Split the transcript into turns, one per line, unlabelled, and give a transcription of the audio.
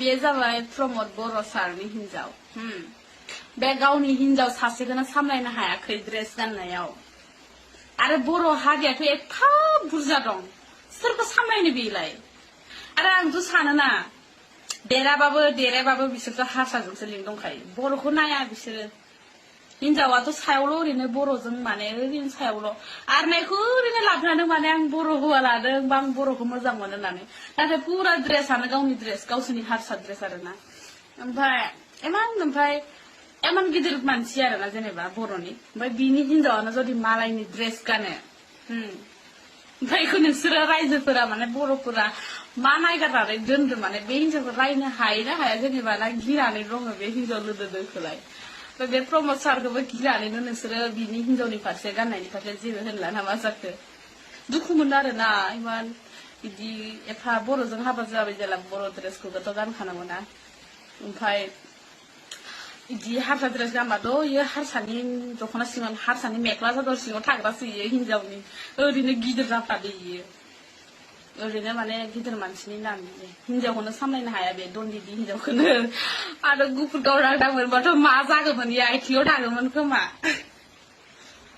बे जाबाय प्रमद बर' सारनि हिनजाव बे गावनि हिनजाव सासेखौनो सामलायनो हायाखै ड्रेस गाननायाव आरो बर' हारियाथ' एफा बुरजा दं सोरखौ सामलायनो बेलाय आरो आंथ' सानोना देराबाबो बिसोरथ' हारसाजोंसो लिंक दंखायो बर'खौ नाया बिसोरो हिनजावाथ' सायावल' ओरैनो बर'जों माने ओरैनो सायावल' आरनायखौ ओरैनो लाबोनानै माने आं बर' हौवा लादों बा आं बर'खौ मोजां मोनो होननानै नाथाय पुरा ड्रेसानो गावनि ड्रेस गावसोरनि हारसा ड्रेस आरोना ओमफ्राय एमान गिदिर मानसि आरोना जेनेबा बर'नि ओमफ्राय बिनि हिनजावानो जुदि मालायनि ड्रेस गानो ओमफ्राय बेखौ नोंसोरो रायजोफोरा माने बर'फोरा मा नायगारनानै दोनदों माने बे हिनजावखौ रायनो हायोना हाया जेनेबा ना गिनानै दङ बे हिनजाव लोदोदोखौलाय बे प्रमद सारखौबो गिनानैनो नोंसोरो बिनि हिनजावनि फारसे गाननायनि फारसे जेबो होनला नामा जाखो दुखु मोनो आरोना इमान बिदि एफा बर'जों हाबा जाबाय जेला बर' ड्रेसखौथ' गानखानांगौना ओमफ्राय बिदि हारसा ड्रेस गानबाथ' इयो हारसानि दख'ना सिङाव हारसानि मेख्ला चादर सिङाव थाग्रासो इयो हिनजावनि ओरैनो गिदिर जाफादो इयो ओरैनो माने गिदिर मानसिनि नाम हिनजावखौनो सामलायनो हाया बे दन्दिदि हिनजावखौनो आरो गुफुर गावरां दांमोनबाथ' मा जागौमोन इयो आइथिङाव थागौमोन खोमा